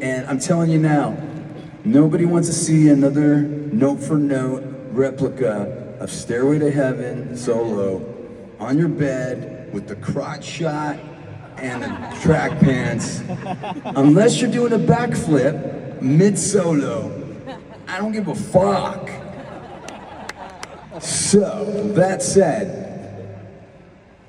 And I'm telling you now, nobody wants to see another note-for-note replica of Stairway to Heaven solo on your bed with the crotch shot and the track pants. Unless you're doing a backflip mid-solo, I don't give a fuck. So, that said,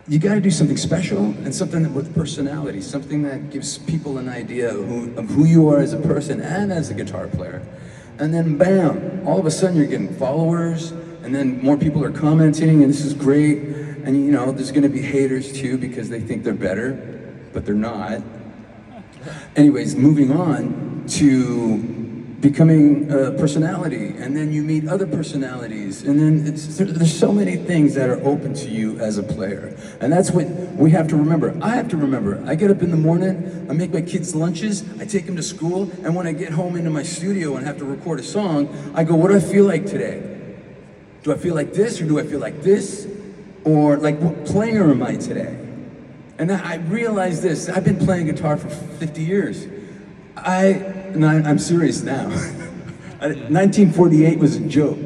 you gotta do something special and something with personality, something that gives people an idea of who you are as a person and as a guitar player. And then bam, all of a sudden you're getting followers, and then more people are commenting, and this is great. And you know, there's gonna be haters too because they think they're better, but they're not. Anyways, moving on to becoming a personality, and then you meet other personalities, and then there's so many things that are open to you as a player. And that's what we have to remember. I have to remember. I get up in the morning, I make my kids lunches, I take them to school, and when I get home into my studio and have to record a song, I go, what do I feel like today? Do I feel like this, or do I feel like this? Or like, what player am I today? And I realized this, I've been playing guitar for 50 years. I'm serious now. 1948 was a joke,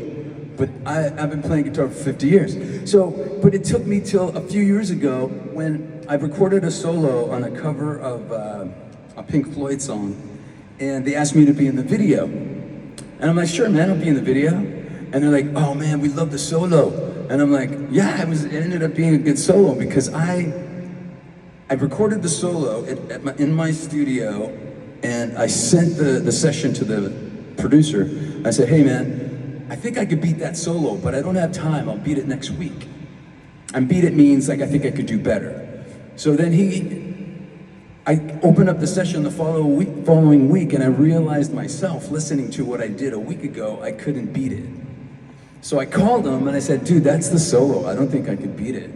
but I've been playing guitar for 50 years. So, but it took me till a few years ago when I recorded a solo on a cover of a Pink Floyd song, and they asked me to be in the video. And I'm like, sure man, I'll be in the video. And they're like, oh man, we love the solo. And I'm like, yeah, it ended up being a good solo because I recorded the solo in my studio, and I sent the session to the producer. I said, hey man, I think I could beat that solo, but I don't have time, I'll beat it next week. And beat it means like I think I could do better. So then I opened up the session the following week, and I realized myself, listening to what I did a week ago, I couldn't beat it. So I called him and I said, dude, that's the solo, I don't think I could beat it.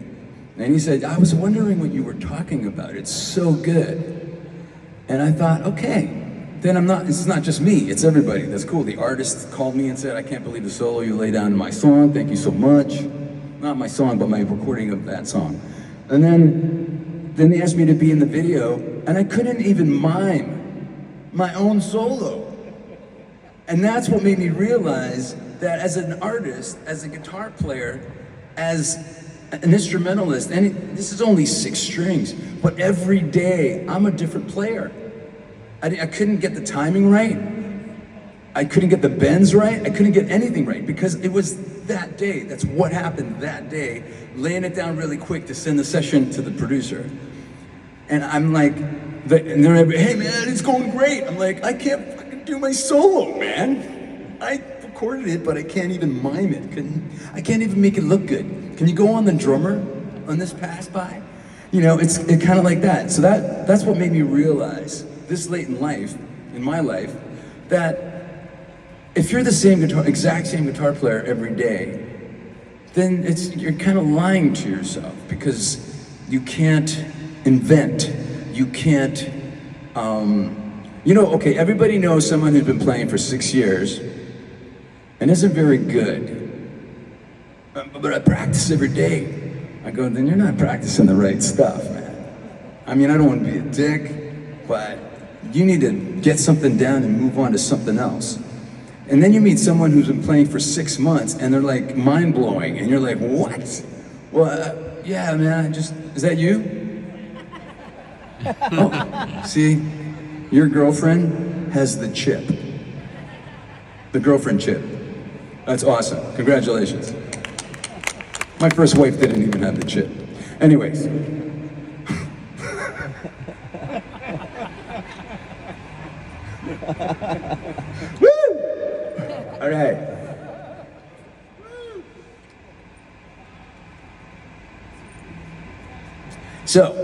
And he said, I was wondering what you were talking about, it's so good. And I thought, okay, then it's not just me, it's everybody. That's cool. The artist called me and said, I can't believe the solo you lay down in my song, thank you so much. Not my song, but my recording of that song. And then they asked me to be in the video, and I couldn't even mime my own solo. And that's what made me realize that as an artist, as a guitar player, as an instrumentalist, and this is only 6 strings, but every day I'm a different player. I couldn't get the timing right. I couldn't get the bends right. I couldn't get anything right because it was that day. That's what happened that day, laying it down really quick to send the session to the producer. And I'm like, and they're like, hey man, it's going great. I'm like, I can't fucking do my solo, man. I recorded it, but I can't even mime it. I can't even make it look good. Can you go on the drummer on this pass by? You know, it's kind of like that. So that's what made me realize this late in life, in my life, that if you're the exact same guitar player every day, then you're kind of lying to yourself because you can't invent. You can't, you know, okay, everybody knows someone who's been playing for 6 years and isn't very good. But I practice every day. I go, then you're not practicing the right stuff, man. I mean, I don't want to be a dick, but you need to get something down and move on to something else. And then you meet someone who's been playing for 6 months and they're like mind-blowing, and you're like, what? Well, yeah, man, is that you? Oh, see, your girlfriend has the chip. The girlfriend chip. That's awesome, congratulations. My first wife didn't even have the chip. Anyways. Woo! All right. So,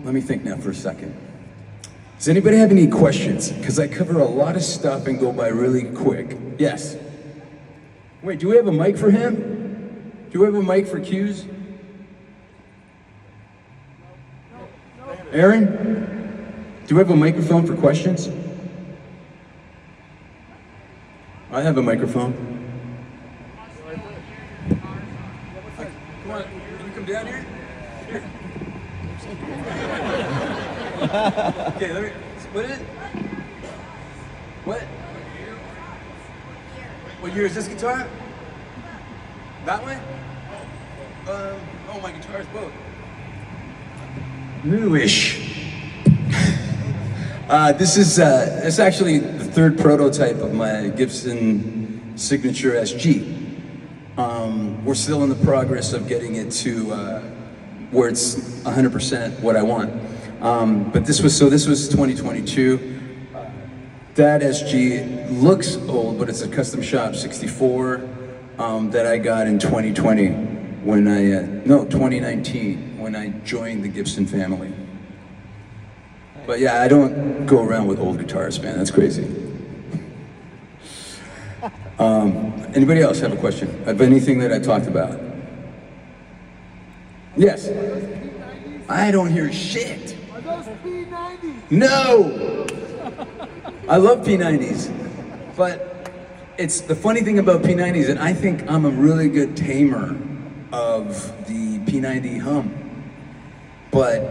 let me think now for a second. Does anybody have any questions? Because I cover a lot of stuff and go by really quick. Yes. Wait, do we have a mic for him? Do we have a mic for Q's? Aaron? Do we have a microphone for questions? I have a microphone. Come on, can you come down here? Okay, let me... What is it? What? What year is this guitar? That one? Oh, my guitar's both. Newish. This is it's actually the third prototype of my Gibson Signature SG. We're still in the progress of getting it to where it's 100% what I want. But this was 2022. That SG looks old, but it's a custom shop 64 that I got in 2020 when 2019 when I joined the Gibson family. But yeah, I don't go around with old guitars, man. That's crazy. Anybody else have a question of anything that I talked about? Yes. I don't hear shit. Are those P90s? No. I love P90s, but it's the funny thing about P90s, and I think I'm a really good tamer of the P90 hum. But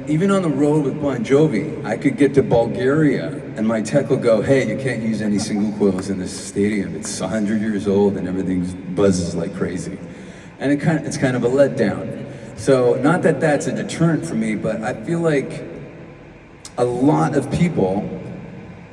even on the road with Bon Jovi, I could get to Bulgaria and my tech will go, hey, you can't use any single coils in this stadium. It's 100 years old and everything buzzes like crazy. And it's kind of a letdown. So not that that's a deterrent for me, but I feel like a lot of people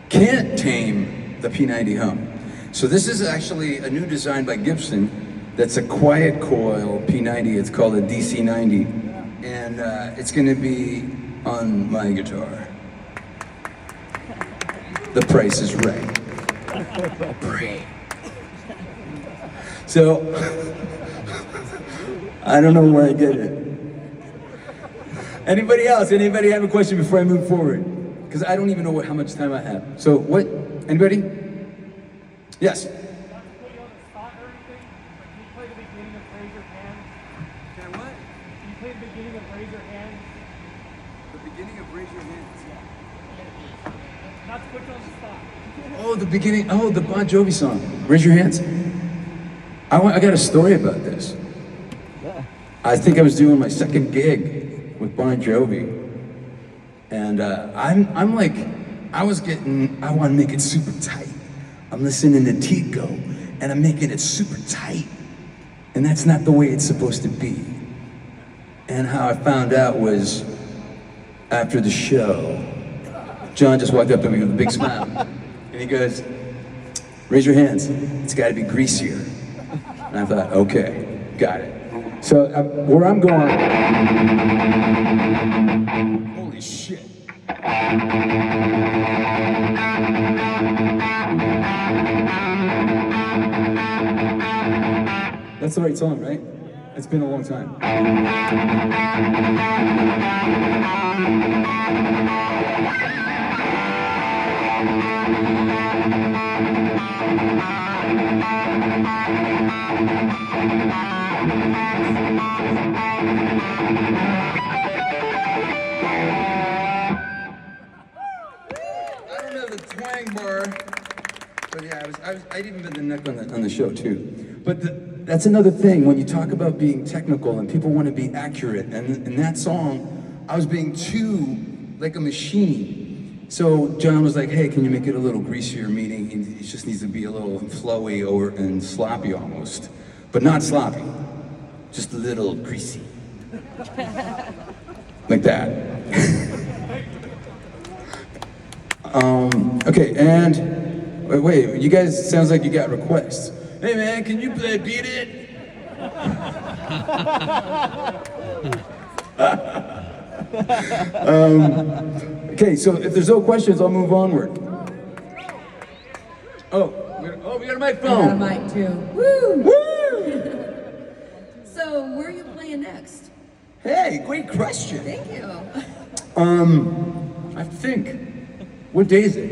can't tame the P90 hum. So this is actually a new design by Gibson that's a quiet coil P90. It's called a DC90. And it's gonna be on my guitar. The price is right. So, I don't know where I get it. Anybody else? Anybody have a question before I move forward? Because I don't even know how much time I have. So what? Anybody? Yes. Oh, the beginning, the Bon Jovi song. Raise your hands. I got a story about this. I think I was doing my second gig with Bon Jovi. And I'm like, I want to make it super tight. I'm listening to Tico, and I'm making it super tight. And that's not the way it's supposed to be. And how I found out was after the show, John just walked up to me with a big smile. And he goes, raise your hands. It's got to be greasier. And I thought, okay, got it. So where I'm going, holy shit. That's the right song, right? It's been a long time. I don't know the twang bar, but yeah, I'd even been the neck on the show too. But that's another thing when you talk about being technical and people want to be accurate. And in that song, I was being too like a machine. So John was like, hey, can you make it a little greasier, meaning it just needs to be a little flowy and sloppy almost. But not sloppy, just a little greasy. Like that. Okay, and wait, you guys, sounds like you got requests. Hey man, can you play Beat It? Okay, so if there's no questions, I'll move onward. We got a microphone. I got a mic too. Woo! Woo! So, where are you playing next? Hey, great question. Thank you. I think. What day is it?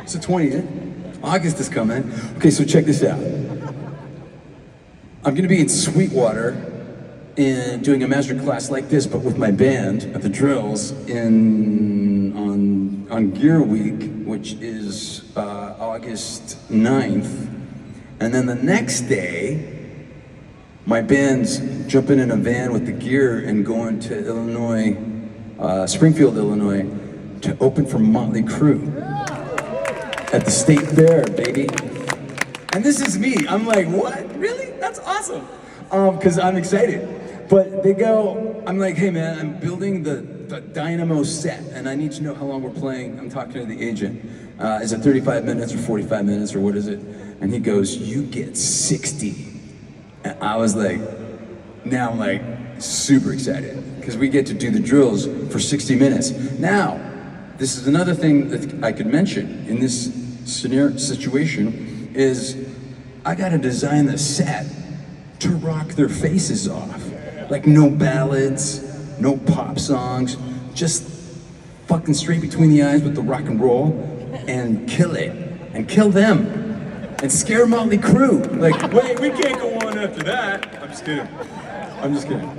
It's the 20th. August is coming. Okay, so check this out. I'm gonna be in Sweetwater and doing a master class like this, but with my band at the Drills on Gear Week, which is August 9th. And then the next day, my band's jumping in a van with the gear and going to Illinois, Springfield, Illinois, to open for Motley Crue at the State Fair, baby. And this is me. I'm like, what? Really? That's awesome. Because I'm excited. But they go, I'm like, hey man, I'm building the Dynamo set, and I need to know how long we're playing. I'm talking to the agent. Is it 35 minutes or 45 minutes or what is it? And he goes, you get 60. And I was like, now I'm like super excited because we get to do the drills for 60 minutes. Now, this is another thing that I could mention in this scenario situation is I gotta design the set to rock their faces off. Like no ballads, no pop songs, just fucking straight between the eyes with the rock and roll and kill it and kill them and scare Motley Crue. Like, wait, we can't go on after that. I'm just kidding. I'm just kidding.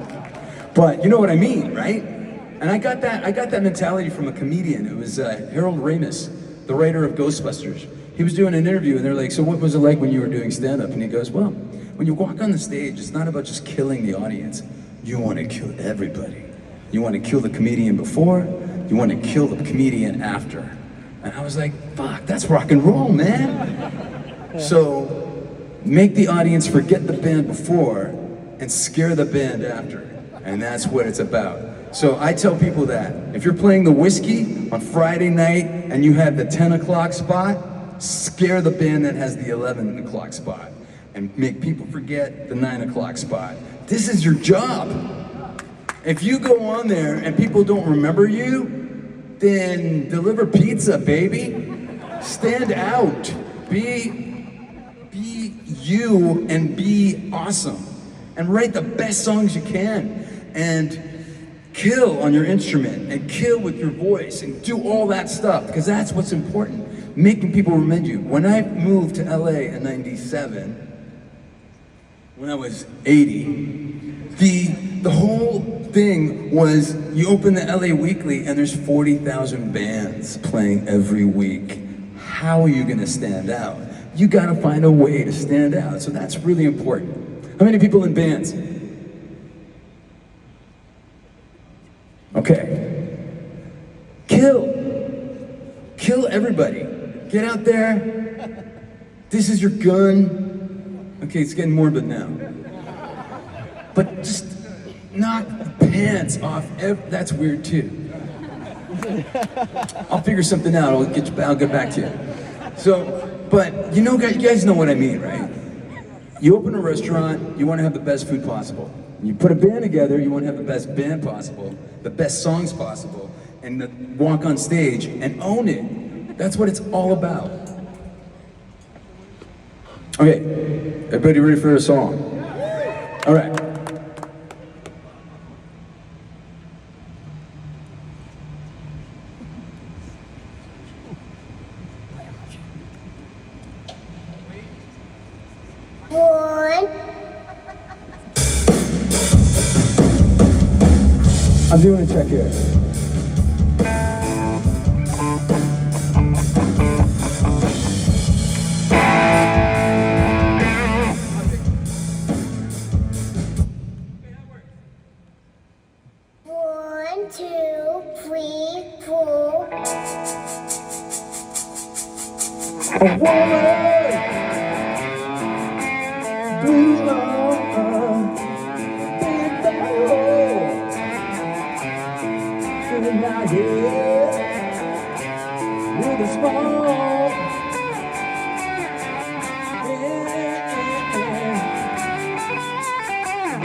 But you know what I mean, right? And I got that mentality from a comedian. It was Harold Ramis, the writer of Ghostbusters. He was doing an interview and they're like, so what was it like when you were doing stand-up? And he goes, well, when you walk on the stage, it's not about just killing the audience. You want to kill everybody. You want to kill the comedian before, you want to kill the comedian after. And I was like, fuck, that's rock and roll, man. So make the audience forget the band before and scare the band after. And that's what it's about. So I tell people that if you're playing the Whiskey on Friday night and you have the 10 o'clock spot, scare the band that has the 11 o'clock spot and make people forget the 9 o'clock spot. This is your job. If you go on there and people don't remember you, then deliver pizza, baby. Stand out. Be you and be awesome. And write the best songs you can. And kill on your instrument and kill with your voice and do all that stuff because that's what's important. Making people remember you. When I moved to LA in '97, when I was 80, the whole thing was you open the LA Weekly and there's 40,000 bands playing every week. How are you gonna stand out? You gotta find a way to stand out. So that's really important. How many people in bands? Okay. Kill everybody. Get out there. This is your gun. Okay, it's getting morbid now. But just knock the pants off. That's weird too. I'll figure something out. I'll get back to you. So, but you guys know what I mean, right? You open a restaurant, you want to have the best food possible. You put a band together, you want to have the best band possible, the best songs possible, and walk on stage and own it. That's what it's all about. Okay, everybody ready for a song? All right. I'm doing a check here. One, two, three, four. A woman, blue in my head with a small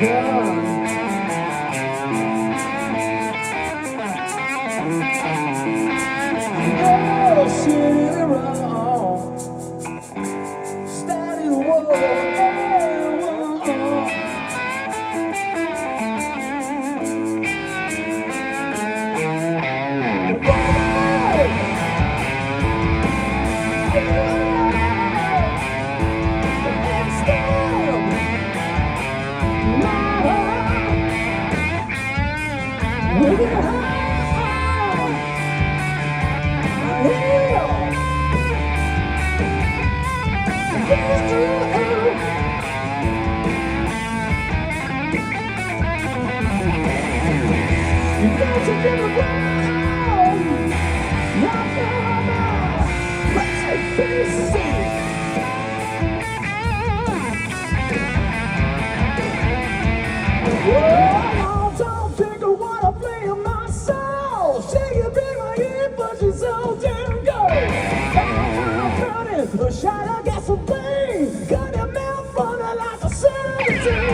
gun. Oh, shit, wrong. Started war. Don't think I wanna play my soul. She can be my ear, but she's so damn good. I'm burning, a shot of gasoline. Got your mouth running like a 17.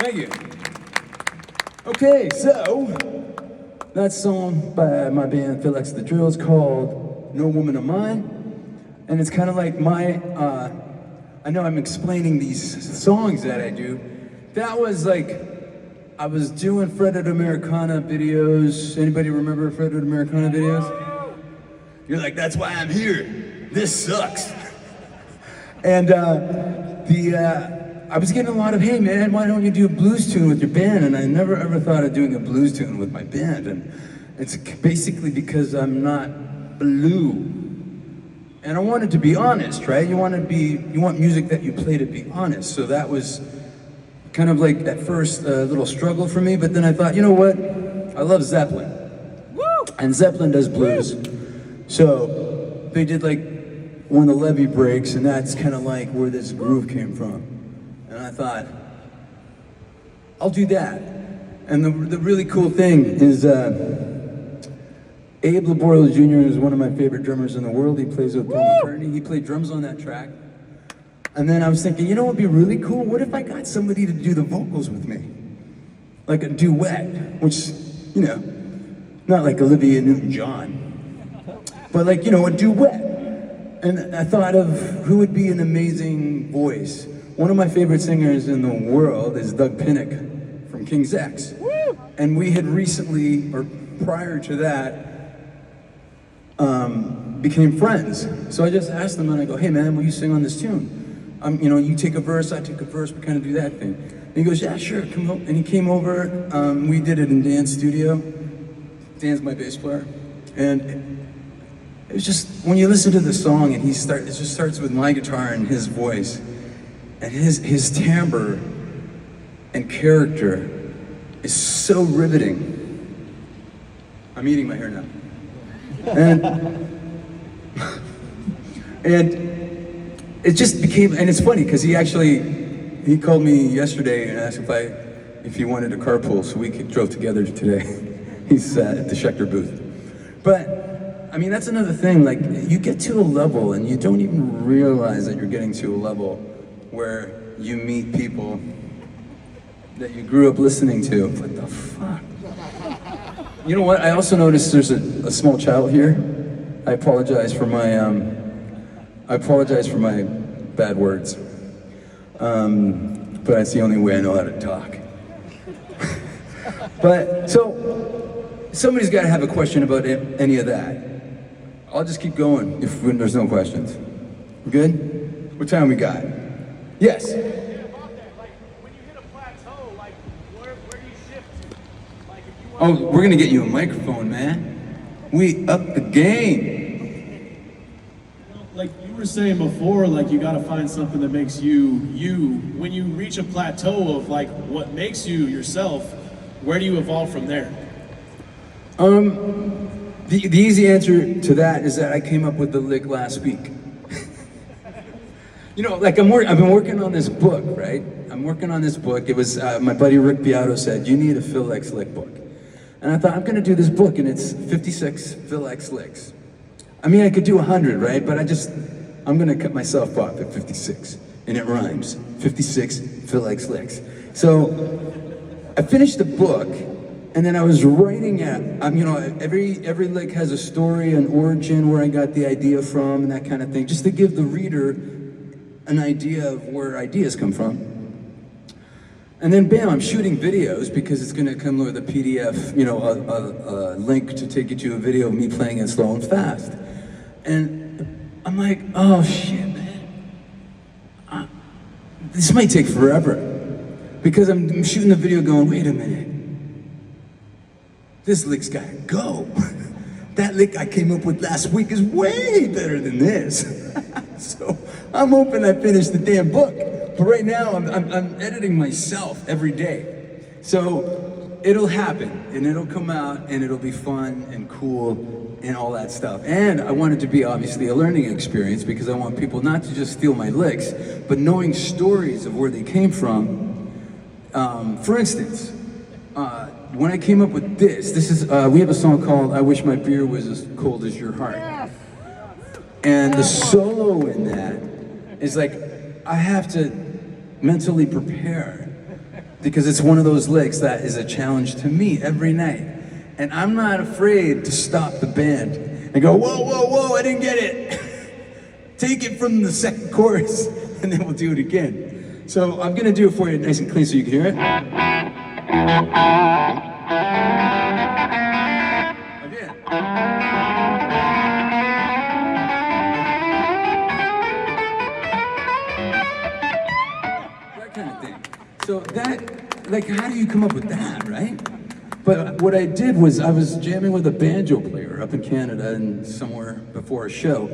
Thank you. Okay, so that song by my band Phil X the Drill is called No Woman of Mine. And it's kind of like my, I know I'm explaining these songs that I do. That was like, I was doing Freddo Americana videos. Anybody remember Freddo Americana videos? You're like, that's why I'm here. This sucks. And I was getting a lot of, hey man, why don't you do a blues tune with your band? And I never ever thought of doing a blues tune with my band. And it's basically because I'm not blue. And I wanted to be honest, right? You want music that you play to be honest. So that was kind of like at first a little struggle for me, but then I thought, you know what? I love Zeppelin. Woo! And Zeppelin does blues. So they did like one of the levee breaks, and that's kind of like where this groove came from. And I thought, I'll do that. And the really cool thing is Abe Laboriel Jr. is one of my favorite drummers in the world. He plays with Paul McCartney. He played drums on that track. And then I was thinking, you know what would be really cool? What if I got somebody to do the vocals with me? Like a duet, which, you know, not like Olivia Newton-John, but like, you know, a duet. And I thought of who would be an amazing voice. One of my favorite singers in the world is Doug Pinnick from King's X. And we had recently, or prior to that, became friends. So I just asked him and I go, hey man, will you sing on this tune? You know, you take a verse, I take a verse, we kind of do that thing. And he goes, yeah, sure, come over. And he came over, we did it in Dan's studio. Dan's my bass player. And it was just, when you listen to the song and it just starts with my guitar and his voice. And his timbre and character is so riveting. I'm eating my hair now. And it just became, and it's funny because he called me yesterday and asked if he wanted to carpool so we drove together today. He's at the Schecter booth. But, I mean, that's another thing, like, you get to a level and you don't even realize that you're getting to a level where you meet people that you grew up listening to. What the fuck? You know what? I also noticed there's a small child here. I apologize for my bad words. But that's the only way I know how to talk. But, so, somebody's got to have a question about any of that. I'll just keep going when there's no questions. We good? What time we got? Yes? Yeah, about that. Like, when you hit a plateau, like, where do you shift to? Like, if you want Oh, we're gonna get you a microphone, man. We up the game. Like you were saying before, like you got to find something that makes you you. When you reach a plateau of like what makes you yourself, where do you evolve from there? The easy answer to that is that I came up with the lick last week. You know, like I've been working on this book, right? I'm working on this book. It was my buddy Rick Beato said, you need a Phil X lick book. And I thought, I'm gonna do this book and it's 56 Phil X licks. I mean, I could do 100, right? But I'm gonna cut myself off at 56. And it rhymes, 56 Phil X licks. So I finished the book and then I was writing out, you know, every lick has a story, an origin, where I got the idea from and that kind of thing, just to give the reader an idea of where ideas come from. And then bam, I'm shooting videos because it's gonna come with a PDF, you know, a link to take you to a video of me playing it slow and fast. And I'm like, oh shit, man. This might take forever. Because I'm shooting the video going, wait a minute. This lick's gotta go. That lick I came up with last week is way better than this. So I'm hoping I finish the damn book. But right now I'm editing myself every day. So it'll happen and it'll come out and it'll be fun and cool and all that stuff. And I want it to be obviously a learning experience because I want people not to just steal my licks, but knowing stories of where they came from. For instance, when I came up with this is, we have a song called I Wish My Beer Was As Cold As Your Heart. And the solo in that is like, I have to mentally prepare because it's one of those licks that is a challenge to me every night. And I'm not afraid to stop the band and go, whoa, whoa, whoa, I didn't get it. Take it from the second chorus and then we'll do it again. So I'm gonna do it for you nice and clean so you can hear it. Again. That kind of thing. So that, like, how do you come up with that, right? But what I did was I was jamming with a banjo player up in Canada and somewhere before a show,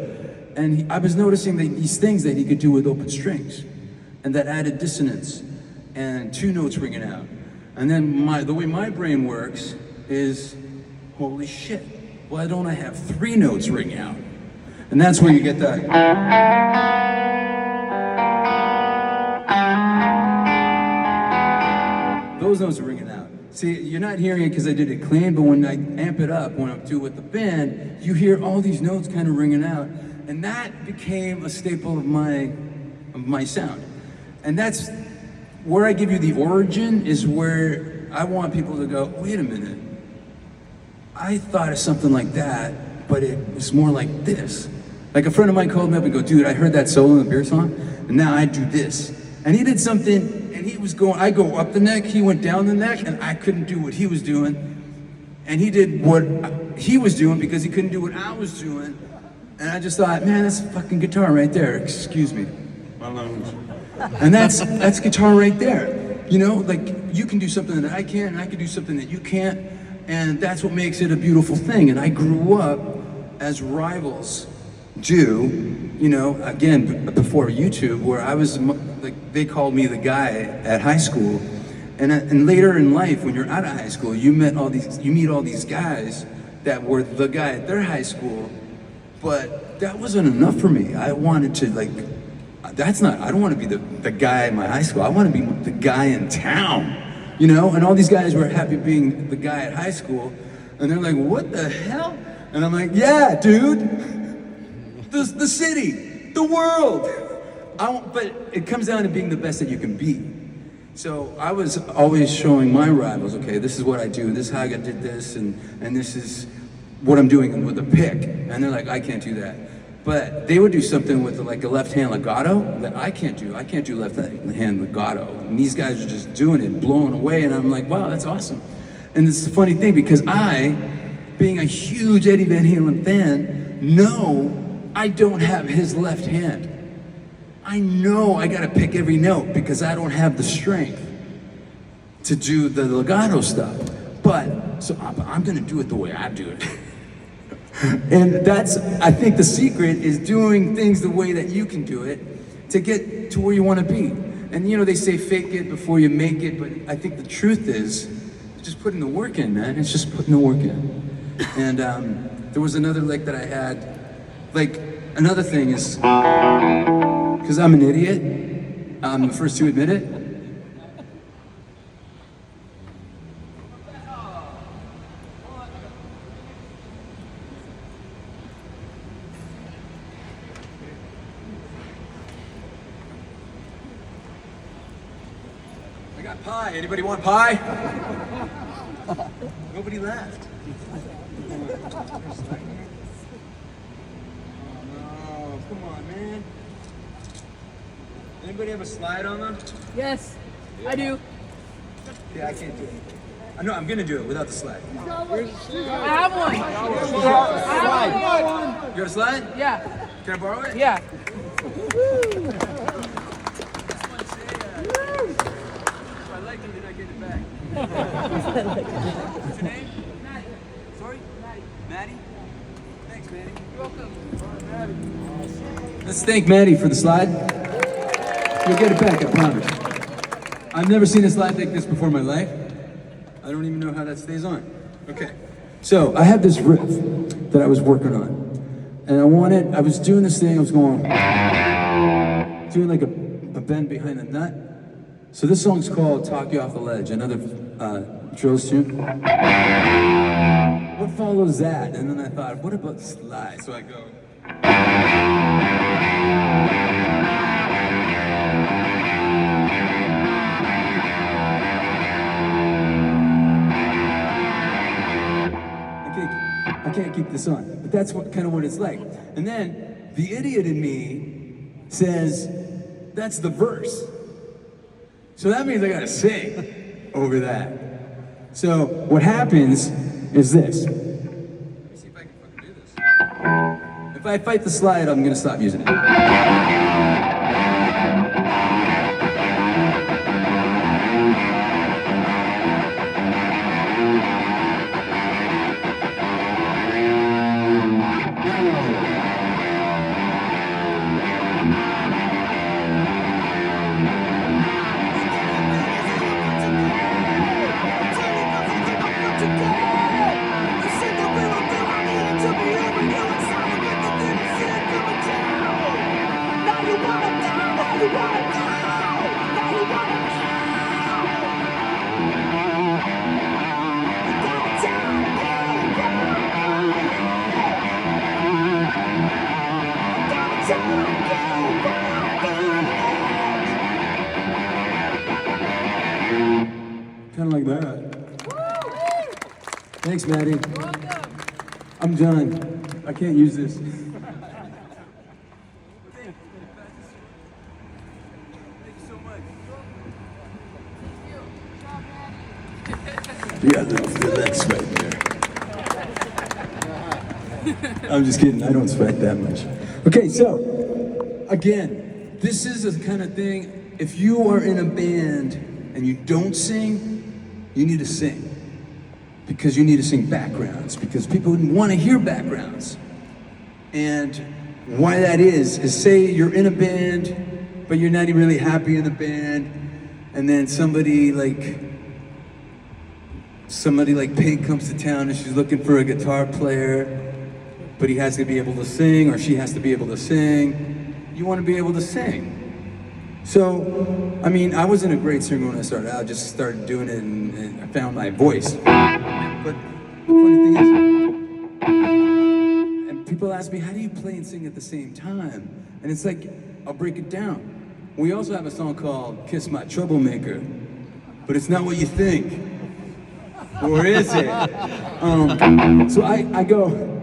and I was noticing these things that he could do with open strings, and that added dissonance and two notes ringing out. And then the way my brain works is, holy shit, why don't I have three notes ring out? And that's where you get that. Those notes are ringing out. See, you're not hearing it because I did it clean, but when I amp it up, when I'm doing with the band, you hear all these notes kind of ringing out. And that became a staple of my sound. And that's where I give you the origin is where I want people to go, wait a minute. I thought of something like that, but it was more like this. Like a friend of mine called me up and go, dude, I heard that solo in the beer song, and now I do this. And he did something, and he was going, I go up the neck, he went down the neck, and I couldn't do what he was doing. And he did what he was doing because he couldn't do what I was doing. And I just thought, man, that's a fucking guitar right there. Excuse me, my language. And that's guitar right there. You know, like you can do something that I can't, and I can do something that you can't, and that's what makes it a beautiful thing. And I grew up as rivals do, you know, again, before YouTube, where I was, like, they called me the guy at high school, And later in life, when you're out of high school, you meet all these guys that were the guy at their high school, but that wasn't enough for me. I wanted to I don't want to be the guy at my high school. I want to be the guy in town, you know? And all these guys were happy being the guy at high school, and they're like, what the hell? And I'm like, yeah, dude, the city, the world. But it comes down to being the best that you can be. So I was always showing my rivals, okay, this is what I do, this is how I did this, and this is what I'm doing with the pick. And they're like, I can't do that. But they would do something with like a left hand legato that I can't do. I can't do left hand legato. And these guys are just doing it, blowing away, and I'm like, wow, that's awesome. And it's a funny thing because I, being a huge Eddie Van Halen fan, know I don't have his left hand. I know I gotta pick every note because I don't have the strength to do the legato stuff. But, so I'm gonna do it the way I do it. And I think the secret is doing things the way that you can do it to get to where you wanna be. And you know, they say fake it before you make it, but I think the truth is just putting the work in, man. It's just putting the work in. And there was another lick that I had, another thing is, because I'm an idiot, I'm the first to admit it. I got pie. Anybody want pie? Nobody laughed. Oh, come on, man. Anybody have a slide on them? Yes, I do. Yeah, I can't do it. I know, I'm gonna do it without the slide. I have one. I have one. You got a slide? Yeah. Can I borrow it? Yeah. If I like it, then I get it back. What's your name? Maddie. Sorry? Maddie. Maddie? Thanks, Maddie. You're welcome. Let's thank Maddie for the slide. You'll get it back, I promise. I've never seen a slide like this before in my life. I don't even know how that stays on. Okay. So I have this riff that I was working on. And I was doing this thing, I was going, doing like a bend behind the nut. So this song's called Talk You Off the Ledge, another drills tune. What follows that? And then I thought, what about slide? So I go. I can't keep this on, but that's kind of what it's like. And then the idiot in me says, that's the verse. So that means I gotta sing over that. So what happens is this. Let me see if I can fucking do this. If I fight the slide, I'm gonna stop using it. Kind of like that. Thanks, Maddie. I'm done. I can't use this. You got a little fillet sweat there. I'm just kidding, I don't sweat that much. Okay, so, again, this is the kind of thing, if you are in a band and you don't sing, you need to sing. Because you need to sing backgrounds, because people want to hear backgrounds. And why that is say you're in a band, but you're not really happy in the band, And then somebody like Pig comes to town and she's looking for a guitar player, but he has to be able to sing, or she has to be able to sing. You want to be able to sing. So, I mean, I wasn't a great singer when I started out. I just started doing it and I found my voice. But the funny thing is, and people ask me, how do you play and sing at the same time? And it's like, I'll break it down. We also have a song called Kiss My Troublemaker, but it's not what you think. Or is it? So I go.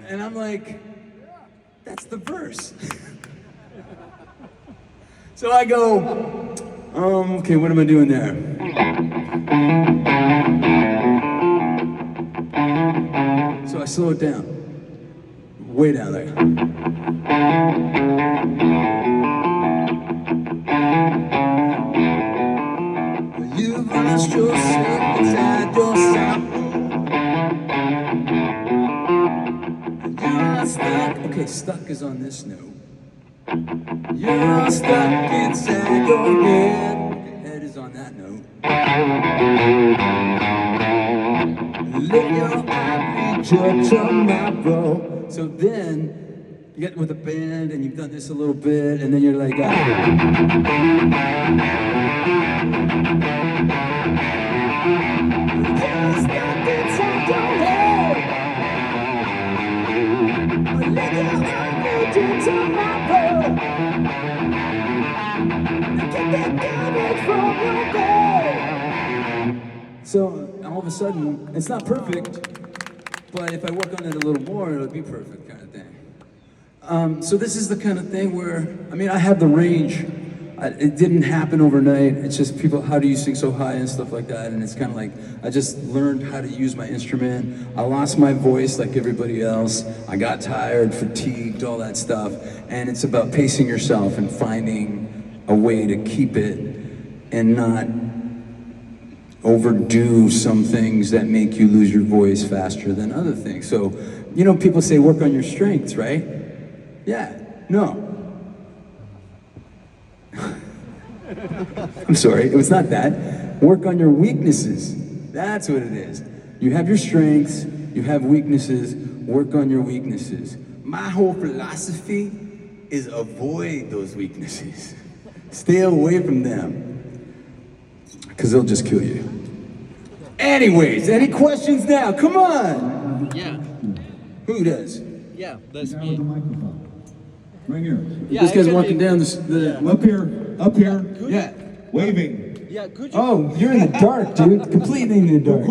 And I'm like, that's the verse. So I go, okay, what am I doing there? So I slow it down, way down there. You've lost yourself inside your sorrow. You're stuck. Okay, stuck is on this note. You're stuck inside your head. Okay, head is on that note. Let your eye be your tomorrow. So then, you get with a band and you've done this a little bit, and then you're like, You're stuck inside your head. Let your eye be your tomorrow. Get that garbage from your bed. So all of a sudden, it's not perfect, but if I work on it a little more, it'll be perfect, kind of thing. So this is the kind of thing where, I mean, I have the range. It didn't happen overnight. It's just people, how do you sing so high and stuff like that? And it's kind of like, I just learned how to use my instrument. I lost my voice like everybody else. I got tired, fatigued, all that stuff. And it's about pacing yourself and finding a way to keep it and not overdo some things that make you lose your voice faster than other things. So, you know, people say work on your strengths, right? Yeah, no. I'm sorry, it was not that. Work on your weaknesses. That's what it is. You have your strengths, you have weaknesses, work on your weaknesses. My whole philosophy is avoid those weaknesses. Stay away from them, because they'll just kill you. Anyways, any questions now? Come on! Yeah, Who does? yeah, that's With me. the microphone. Right here. Yeah, This it guy's could walking be- down the Up here. Up here. yeah. Waving. Yeah, could you? Oh, you're in the dark, dude. Completely in the dark.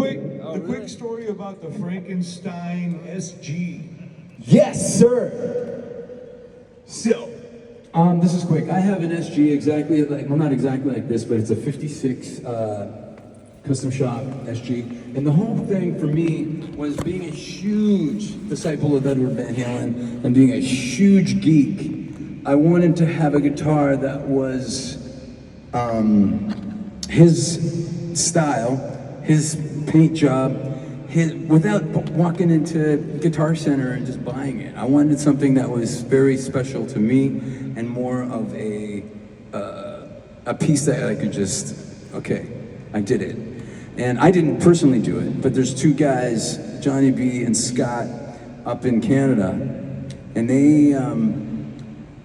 The quick story about the Frankenstein SG. Yes, sir. So, this is quick. I have an SG exactly like, well, not exactly like this, but it's a 56 custom shop SG. And the whole thing for me was being a huge disciple of Edward Van Halen and being a huge geek. I wanted to have a guitar that was his style, his paint job, without walking into Guitar Center and just buying it. I wanted something that was very special to me and more of a piece that I could just, okay, I did it. And I didn't personally do it, but there's two guys, Johnny B and Scott, up in Canada, and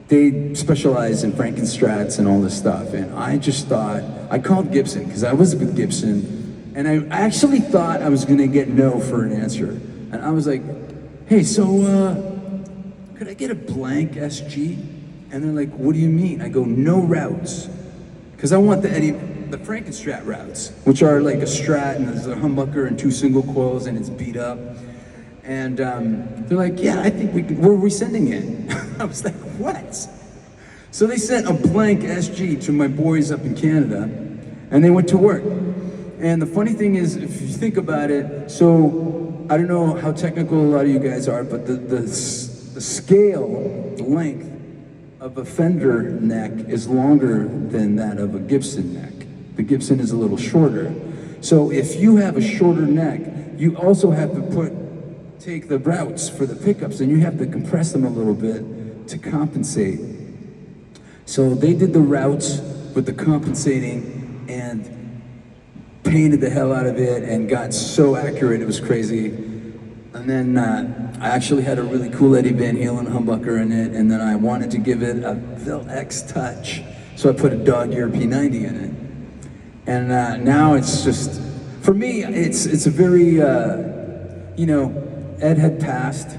they specialize in Frankenstrats and all this stuff. And I just thought, I called Gibson, because I was with Gibson, and I actually thought I was gonna get no for an answer. And I was like, hey, so could I get a blank SG? And they're like, what do you mean? I go, no routes. Because I want the Frankenstrat routes, which are like a Strat and there's a humbucker and two single coils and it's beat up. And they're like, yeah, I think we're resending it. I was like, what? So they sent a blank SG to my boys up in Canada, and they went to work. And the funny thing is, if you think about it, so I don't know how technical a lot of you guys are, but the scale, the length of a Fender neck is longer than that of a Gibson neck. The Gibson is a little shorter. So if you have a shorter neck, you also have to take the routes for the pickups, and you have to compress them a little bit to compensate. So they did the routes with the compensating and painted the hell out of it and got so accurate, it was crazy. And then I actually had a really cool Eddie Van Halen humbucker in it, and then I wanted to give it a Phil X touch, so I put a Dog Ear P90 in it. And now it's just, for me, it's a very, you know, Ed had passed,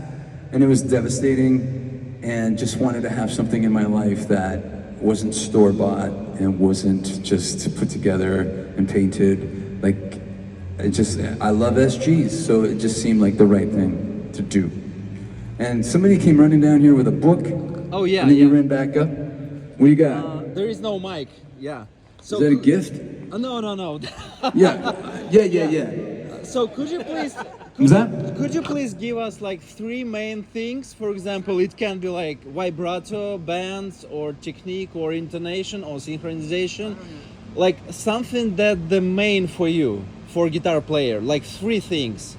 and it was devastating, and just wanted to have something in my life that wasn't store-bought and wasn't just put together and painted. Like, I love SGs, so it just seemed like the right thing to do. And somebody came running down here with a book. Oh yeah. And then yeah. you ran back up. What do you got? There is no mic. Yeah. So Is that a gift? No. Yeah. So could you please? What's that? Could you please give us like 3 main things? For example, it can be like vibrato, bands, or technique, or intonation, or synchronization. Like something that the main for you, for guitar player. Like 3 things.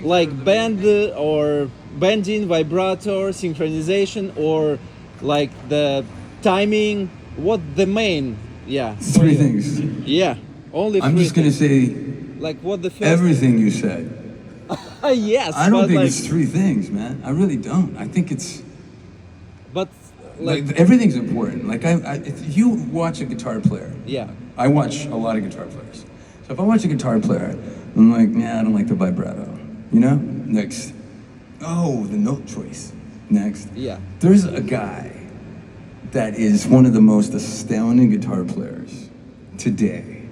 Like band or bending, vibrato, synchronization, or like the timing. What the main? Yeah. 3 things. Yeah. Only 3 I'm just gonna things. say Like what the first? everything you said. Yes. I don't but think like, it's 3 things, man. I really don't. I think it's But like everything's important. Like if you watch a guitar player, yeah. I watch a lot of guitar players. So if I watch a guitar player, I'm like, yeah, I don't like the vibrato. You know? Next. Oh, the note choice. Next. Yeah. There's a guy that is one of the most astounding guitar players today.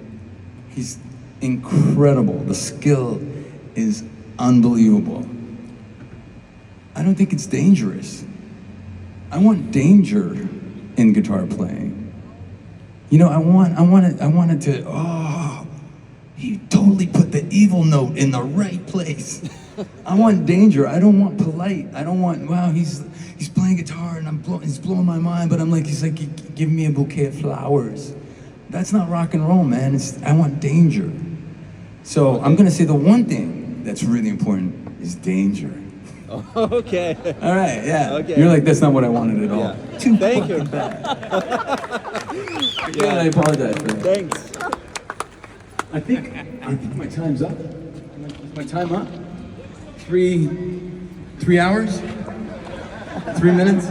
He's incredible. The skill is unbelievable. I don't think it's dangerous. I want danger in guitar playing. You know, I wanted to, oh, he totally put the evil note in the right place. I want danger. I don't want polite. I don't want, wow, he's playing guitar and he's blowing my mind, but I'm like, he's like, give me a bouquet of flowers. That's not rock and roll, man. I want danger. So I'm gonna say the one thing that's really important is danger. Okay. All right, yeah. Okay. You're like, that's not what I wanted at all. Yeah. Too Thank fucking you. bad. Yeah, I apologize for that. Thanks. I think my time's up. Is my time up? 3 hours? 3 minutes?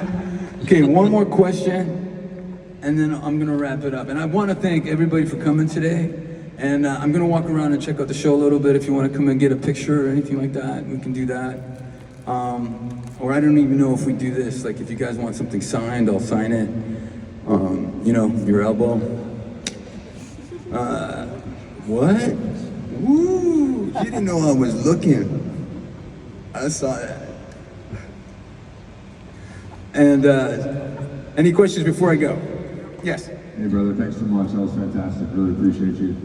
Okay, one more question, and then I'm gonna wrap it up. And I wanna thank everybody for coming today. And I'm gonna walk around and check out the show a little bit. If you wanna come and get a picture or anything like that, we can do that. Or I don't even know if we do this. Like if you guys want something signed, I'll sign it. You know, your elbow. What? Woo! You didn't know I was looking. I saw that. And any questions before I go? Yes. Hey brother, thanks so much. That was fantastic. Really appreciate you.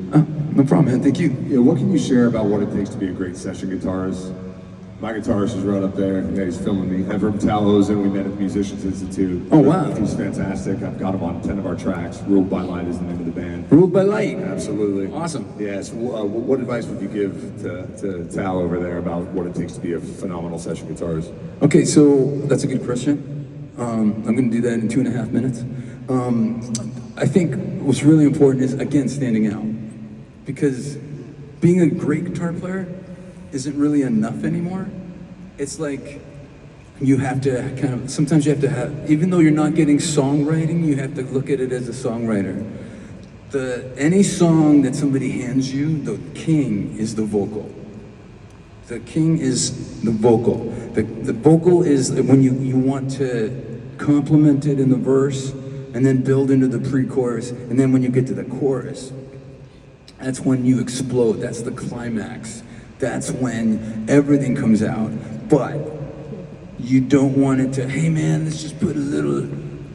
No problem, man. Thank you. Yeah, what can you share about what it takes to be a great session guitarist? My guitarist is right up there. Yeah, he's filming me. Everett Talhosen, we met at the Musicians Institute. Oh, wow. He's fantastic. I've got him on 10 of our tracks. Ruled by Light is the name of the band. Ruled by Light. Absolutely. Awesome. Yes. What advice would you give to Tal over there about what it takes to be a phenomenal session guitarist? Okay, so that's a good question. I'm going to do that in 2.5 minutes. I think what's really important is, again, standing out. Because being a great guitar player isn't really enough anymore. It's like you have to kind of, sometimes you have to have, even though you're not getting songwriting, you have to look at it as a songwriter. Any song that somebody hands you, the king is the vocal. The king is the vocal. The vocal is when you want to complement it in the verse and then build into the pre-chorus, and then when you get to the chorus, that's when you explode. That's the climax. That's when everything comes out. But you don't want it to, hey man, let's just put a little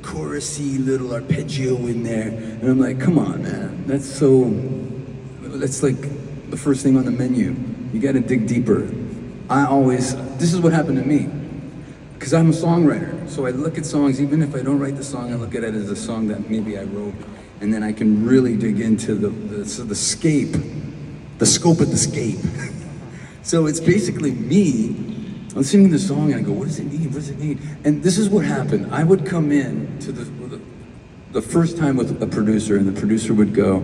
chorusy little arpeggio in there. And I'm like, come on, man. That's like the first thing on the menu. You gotta dig deeper. This is what happened to me. Because I'm a songwriter. So I look at songs, even if I don't write the song, I look at it as a song that maybe I wrote. And then I can really dig into the scape the scope of the scape. So it's basically me. I'm singing the song and I go, what does it need? What does it need? And this is what happened. I would come in to the first time with a producer, and the producer would go,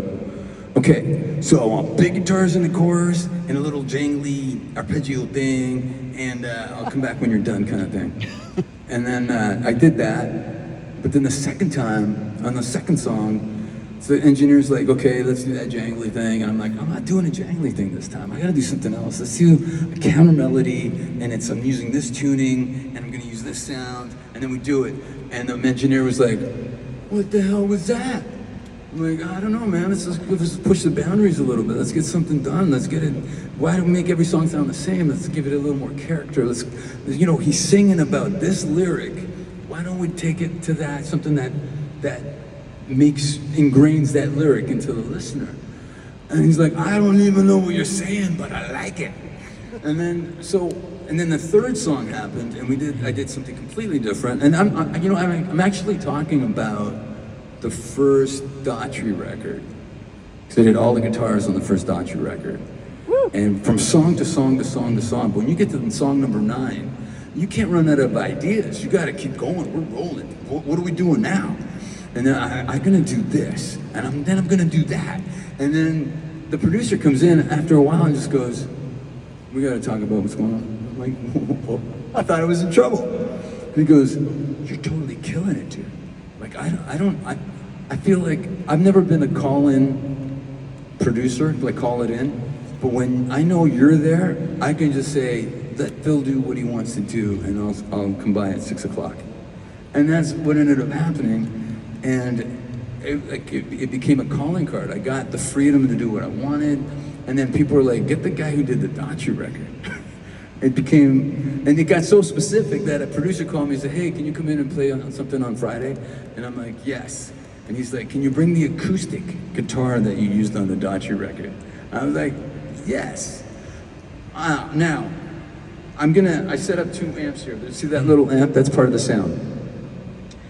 okay, so I want big guitars in the chorus and a little jangly arpeggio thing, and I'll come back when you're done kind of thing. And then I did that, but then the second time, on the second song, so the engineer's like, okay, let's do that jangly thing. And I'm like, I'm not doing a jangly thing this time. I gotta do something else. Let's do a counter melody, and I'm using this tuning, and I'm gonna use this sound, and then we do it. And the engineer was like, what the hell was that? I'm like, I don't know, man. Let's push the boundaries a little bit. Let's get something done. Let's get it. Why do we make every song sound the same? Let's give it a little more character. He's singing about this lyric. Why don't we take it to that, something that ingrains that lyric into the listener? And he's like, I don't even know what you're saying, but I like it. And then the third song happened, and I did something completely different. And I'm actually talking about the first Daughtry record. So I did all the guitars on the first Daughtry record. Woo. And from song to song to song to song, but when you get to song number 9, you can't run out of ideas. You gotta keep going, we're rolling. What are we doing now? And then I'm gonna do this, and then I'm gonna do that. And then the producer comes in after a while and just goes, we gotta talk about what's going on. I'm like, I thought I was in trouble. And he goes, you're totally killing it, dude. Like, I feel like I've never been a call-in producer, like call it in. But when I know you're there, I can just say, let Phil do what he wants to do, and I'll come by at 6 o'clock. And that's what ended up happening. And it became a calling card. I got the freedom to do what I wanted. And then people were like, get the guy who did the Daughtry record. And it got so specific that a producer called me and said, hey, can you come in and play on something on Friday? And I'm like, yes. And he's like, can you bring the acoustic guitar that you used on the Daughtry record? I was like, yes. Now, I set up 2 amps here. See that little amp? That's part of the sound.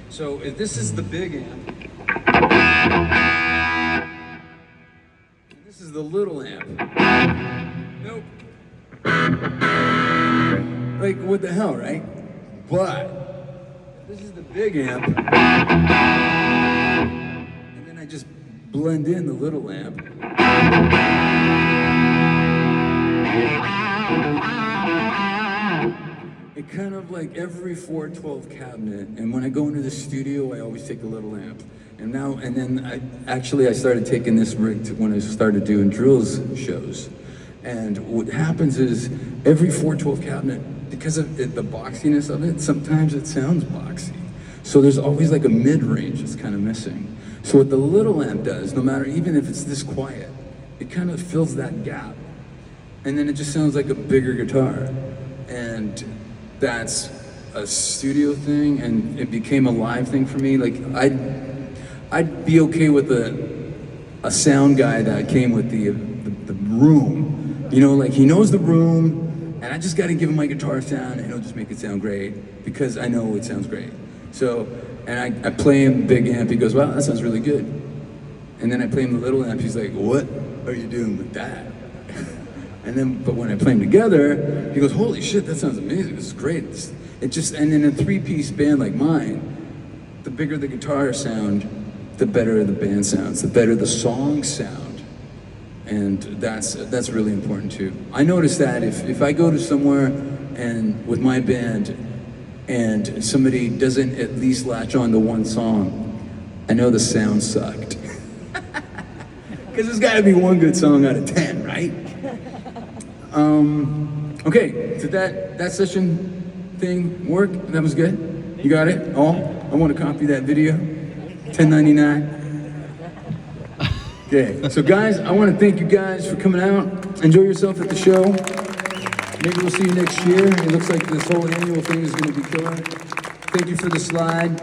So if this is the big amp, this is the little amp. Nope. Like, what the hell, right? But this is the big amp, and then I just blend in the little amp. It kind of like every 412 cabinet, and when I go into the studio, I always take the little amp. And then I started taking this rig when I started doing drills shows. And what happens is every 412 cabinet, because of the boxiness of it, sometimes it sounds boxy. So there's always like a mid-range that's kind of missing. So what the little amp does, no matter, even if it's this quiet, it kind of fills that gap. And then it just sounds like a bigger guitar. And that's a studio thing, and it became a live thing for me. Like, I'd be okay with a sound guy that came with the room. You know, like, he knows the room, and I just gotta give him my guitar sound, and he'll just make it sound great, because I know it sounds great. So, and I play him big amp, he goes, wow, that sounds really good. And then I play him the little amp, he's like, what are you doing with that? But when I play them together, he goes, holy shit, that sounds amazing, this is great. And in a 3-piece band like mine, the bigger the guitar sound, the better the band sounds, the better the songs sound. And that's really important too. I noticed that if I go to somewhere and with my band and somebody doesn't at least latch on to one song, I know the sound sucked. Because there's gotta be one good song out of 10, right? Okay, did that session thing work? That was good? You got it? All? I want to copy that video. $10.99. Okay, so guys, I want to thank you guys for coming out. Enjoy yourself at the show. Maybe we'll see you next year. It looks like this whole annual thing is going to be killer. Thank you for the slide.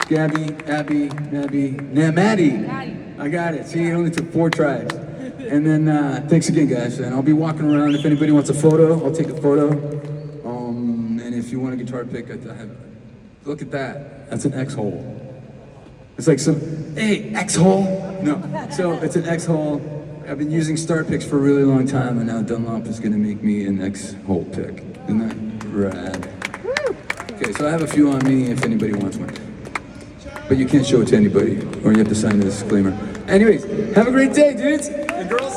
Gabby, Abby, Maddie. I got it. See, it only took 4 tries. And then, thanks again, guys. And I'll be walking around. If anybody wants a photo, I'll take a photo. And if you want a guitar pick, look at that. That's an X-hole. It's like hey, X-hole? No. So it's an X-hole. I've been using start picks for a really long time, and now Dunlop is gonna make me an X-hole pick. Isn't that rad? Okay, so I have a few on me if anybody wants one. But you can't show it to anybody, or you have to sign a disclaimer. Anyways, have a great day, dudes and girls.